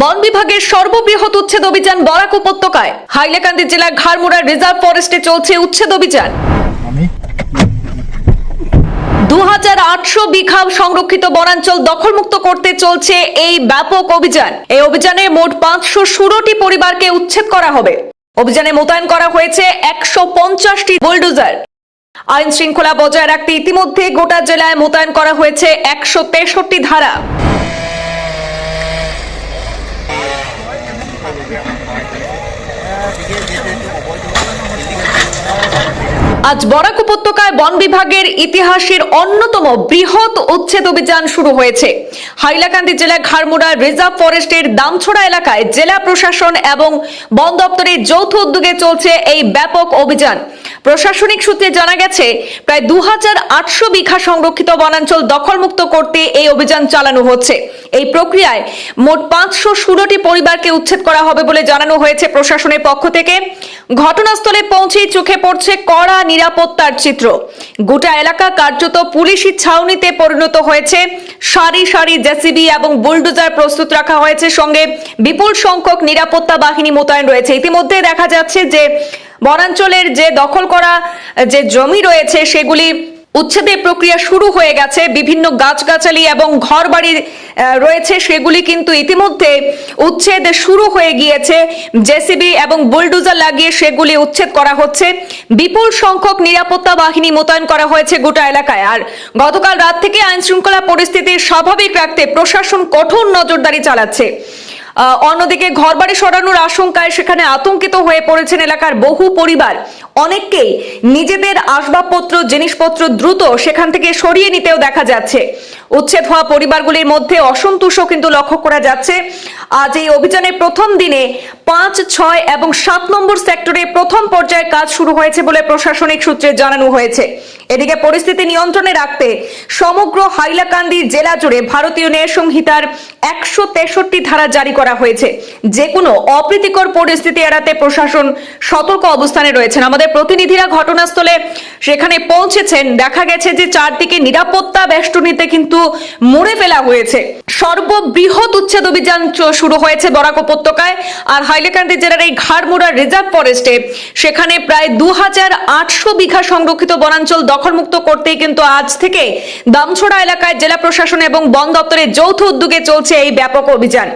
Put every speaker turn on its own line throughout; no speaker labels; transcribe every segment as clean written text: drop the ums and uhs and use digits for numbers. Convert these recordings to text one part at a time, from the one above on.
বন বিভাগের সর্ববৃহৎ উচ্ছেদ অভিযান বরাক উপত্যকায়। হাইলাকান্দি জেলার ঘাড়মুড়া রিজার্ভ ফরেস্টে চলছে উচ্ছেদ অভিযান। 2800 বিঘা সংরক্ষিত বনাঞ্চল দখলমুক্ত করতে চলছে এই ব্যাপক অভিযান। এই অভিযানে মোট 516টি পরিবারকে উচ্ছেদ করা হবে। অভিযানে মোতায়েন করা হয়েছে 150টি বুলডোজার। আইন শৃঙ্খলা বজায় রাখতে ইতিমধ্যে গোটা জেলায় মোতায়েন করা হয়েছে 163টি ধারা। আজ বরাক উপত্যকায় বন বিভাগের ইতিহাসের অন্যতম বৃহৎ উচ্ছেদ অভিযান শুরু হয়েছে। হাইলাকান্দি জেলা ঘাড়মুড়া রিজার্ভ ফরেস্টের দামছড়া এলাকায় জেলা প্রশাসন এবং বন দপ্তরের যৌথ উদ্যোগে চলছে এই ব্যাপক অভিযান। প্রশাসনিক সূত্রে জানা গেছে প্রায় 2800 বিঘা সংরক্ষিত বনাঞ্চল দখলমুক্ত করতে এই অভিযান চালানো হচ্ছে। এই প্রক্রিয়ায় মোট 516টি পরিবারকে উচ্ছেদ করা হবে বলে জানানো হয়েছে প্রশাসনের পক্ষ থেকে। ঘটনাস্থলে পৌঁছেই চোখে পড়ছে কড়া নিরাপত্তার চিত্র। গোটা এলাকা কার্যত পুলিশি ছাউনিতে পরিণত হয়েছে। সারি সারি জেসিবি এবং বুলডোজার প্রস্তুত রাখা হয়েছে, সঙ্গে বিপুল সংখ্যক নিরাপত্তা বাহিনী মোতায়েন রয়েছে। ইতিমধ্যে দেখা যাচ্ছে যে বনাঞ্চলের যে দখল করা যে জমি রয়েছে সেগুলি উচ্ছেদের প্রক্রিয়া শুরু হয়ে গেছে। বিভিন্ন গাছগাছালি এবং ঘরবাড়ি রয়েছে, সেগুলি কিন্তু ইতিমধ্যে উচ্ছেদ শুরু হয়ে গিয়েছে। জেসিবি এবং বুলডোজার লাগিয়ে সেগুলি উচ্ছেদ করা হচ্ছে। বিপুল সংখ্যক নিরাপত্তা বাহিনী মোতায়েন করা হয়েছে গোটা এলাকায়। আর গতকাল রাত থেকে আইন শৃঙ্খলা পরিস্থিতি স্বাভাবিক রাখতে প্রশাসন কঠোর নজরদারি চালাচ্ছে। অন্যদিকে ঘরবাড়ি সরানোর আশঙ্কায় সেখানে আতঙ্কিত হয়ে পড়েছেন এলাকার বহু পরিবার। অনেককেই নিজেদের আসবাবপত্র জিনিসপত্র দ্রুত সেখান থেকে সরিয়ে নিতেও দেখা যাচ্ছে। উচ্ছেদ হওয়া পরিবারগুলির মধ্যে অসন্তোষও কিন্তু লক্ষ্য করা যাচ্ছে। আজ এই অভিযানের প্রথম দিনে 5, 6 এবং 7 নম্বর সেক্টরে প্রথম পর্যায়ে কাজ শুরু হয়েছে বলে প্রশাসনিক সূত্রে জানানো হয়েছে। এদিকে পরিস্থিতি নিয়ন্ত্রণে রাখতে সমগ্র হাইলাকান্দি জেলা জুড়ে ভারতীয় ন্যায় সংহিতার 163টি ধারা জারি করা হয়েছে। যে কোনো অপ্রীতিকর পরিস্থিতি এড়াতে প্রশাসন সতর্ক অবস্থানে রয়েছেন। আমাদের প্রতিনিধিরা ঘটনাস্থলে সেখানে পৌঁছেছেন। দেখা গেছে যে চারদিকে নিরাপত্তা বেষ্টনীতে কিন্তু মুড়ে ফেলা হয়েছে। সর্ববৃহৎ উচ্ছেদ অভিযান শুরু হয়েছে বরাক উপত্যকায়। আর হাইলাকান্দি জেলার এই ঘাড়মুড়া রিজার্ভ ফরেস্টে সেখানে প্রায় 2800 বিঘা সংরক্ষিত বনাঞ্চল দখলমুক্ত করতেই কিন্তু আজ থেকে দামছড়া এলাকায় জেলা প্রশাসন এবং বন দপ্তরের যৌথ উদ্যোগে চলছে এই ব্যাপক অভিযান।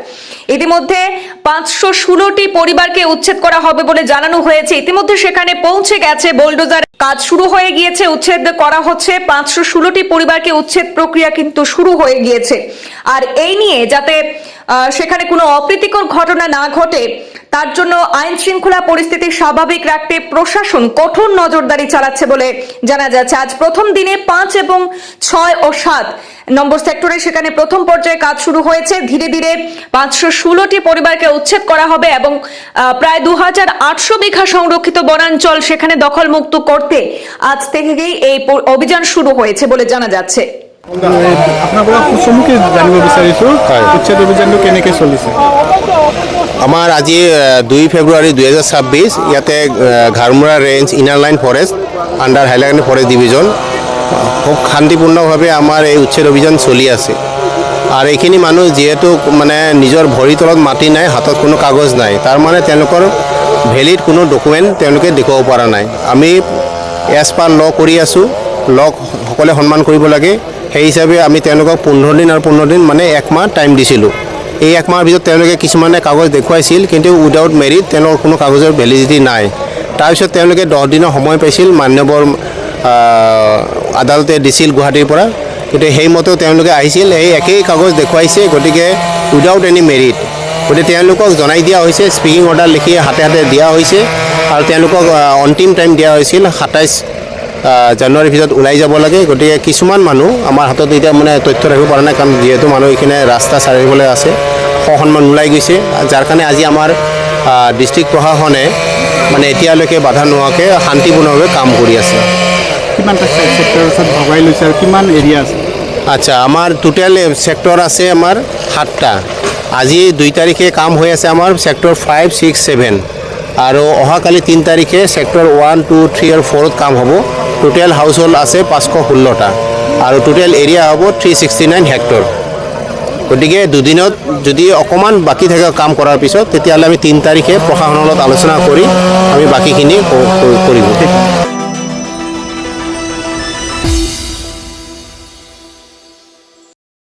ইতিমধ্যে 516টি পরিবারকে উচ্ছেদ করা হবে বলে জানানো হয়েছে। ইতিমধ্যে সেখানে পৌঁছে গেছে বুলডোজার, কাজ শুরু হয়ে গিয়েছে, উচ্ছেদ করা হচ্ছে। 516টি পরিবারকে উচ্ছেদ প্রক্রিয়া কিন্তু শুরু হয়ে গিয়েছে। আর এই নিয়ে যাতে সেখানে কোনো অপ্রীতিকর ঘটনা না ঘটে তার জন্য আইন শৃঙ্খলা পরিস্থিতি স্বাভাবিক রাখতে প্রশাসন কঠোর নজরদারি চালাচ্ছে বলে জানা যাচ্ছে। আজ প্রথম দিনে 5 এবং 6 ও 7 নম্বর সেক্টরে সেখানে প্রথম পর্যায়ে কাজ শুরু হয়েছে। ধীরে ধীরে 516টি পরিবারকে উচ্ছেদ করা হবে এবং প্রায় 2800 বিঘা সংরক্ষিত বনাঞ্চল সেখানে দখলমুক্ত করতে আজ থেকেই এই অভিযান শুরু হয়েছে বলে জানা যাচ্ছে।
আমাৰ আজি 2 ফেব্ৰুৱাৰী 2026 ইয়াতে ঘাড়মুড়া range inner line forest under Hailakandi forest division খুব শান্তিপূৰ্ণভাৱে আমাৰ এই উচ্ছেদ অভিযান চলি আছে। আৰু এইখিনি মানুহ যিহেতু মানে নিজৰ ভৰিৰ তলত মাটি নাই, হাতত কোনো কাগজ নাই, তাৰমানে তেওঁলোকৰ ভেলিড কোনো ডকুমেণ্ট তেওঁলোকে দেখুৱাব পৰা নাই। আমি এজ পাৰ ল কৰি আছোঁ, লক সকলোৱে সন্মান কৰিব লাগে। সেই হিচাপে আমি তেওঁলোকক 15 দিন আৰু 15 দিন মানে 1 মাহ টাইম দিছিলোঁ। এই 1 মাহৰ ভিতৰত তেওঁলোকে কিছুমানে কাগজ দেখুৱাইছিল, কিন্তু উইদাউট মেৰিট তেওঁলোকৰ কোনো কাগজৰ ভেলিডিটি নাই। তাৰপিছত তেওঁলোকে 10 দিনৰ সময় পাইছিল, মান্যবৰ আদালতে দিছিল গুৱাহাটীৰ পৰা, কিন্তু সেইমতেও তেওঁলোকে আহিছিল, এই একেই কাগজ দেখুৱাইছে, গতিকে উইদাউট এনি মেৰিট। গতিকে তেওঁলোকক জনাই দিয়া হৈছে, স্পিকিং অৰ্ডাৰ লিখি হাতে হাতে দিয়া হৈছে। আৰু তেওঁলোকক অন্তিম টাইম দিয়া হৈছিল 27 জানুৱাৰীৰ ভিতৰত ওলাই যাব লাগে। গতিকে কিছুমান মানুহ আমাৰ হাতত এতিয়া মানে তথ্য ৰাখিব পৰা নাই, কাৰণ যিহেতু মানুহ এইখিনি ৰাস্তা চাৰিবলৈ আছে, সন্মান ওলাই গৈছে, যাৰ কাৰণে আজি আমাৰ ডিষ্ট্ৰিক্ট প্ৰশাসনে মানে এতিয়ালৈকে বাধা নোহোৱাকৈ শান্তিপূৰ্ণভাৱে কাম কৰি আছে। কিমান এৰিয়া আছে? আচ্ছা, আমাৰ টোটেল ছেক্টৰ আছে আমাৰ 7টা। আজি 2 তাৰিখে কাম হৈ আছে আমাৰ ছেক্টৰ 5, 6, 7 আৰু অহাকালি 3 তাৰিখে ছেক্টৰ 1, 2, 3 আৰু 4ত কাম হ'ব। টোটেল হাউচ হোল্ড আছে 516টা আৰু টোটেল এৰিয়া হ'ব 369 হেক্টৰ। গতিকে দুদিনত যদি অকণমান বাকী থাকে কাম কৰাৰ পিছত তেতিয়াহ'লে আমি 3 তাৰিখে প্ৰশাসনৰ লগত আলোচনা কৰি আমি বাকীখিনি কৰিব।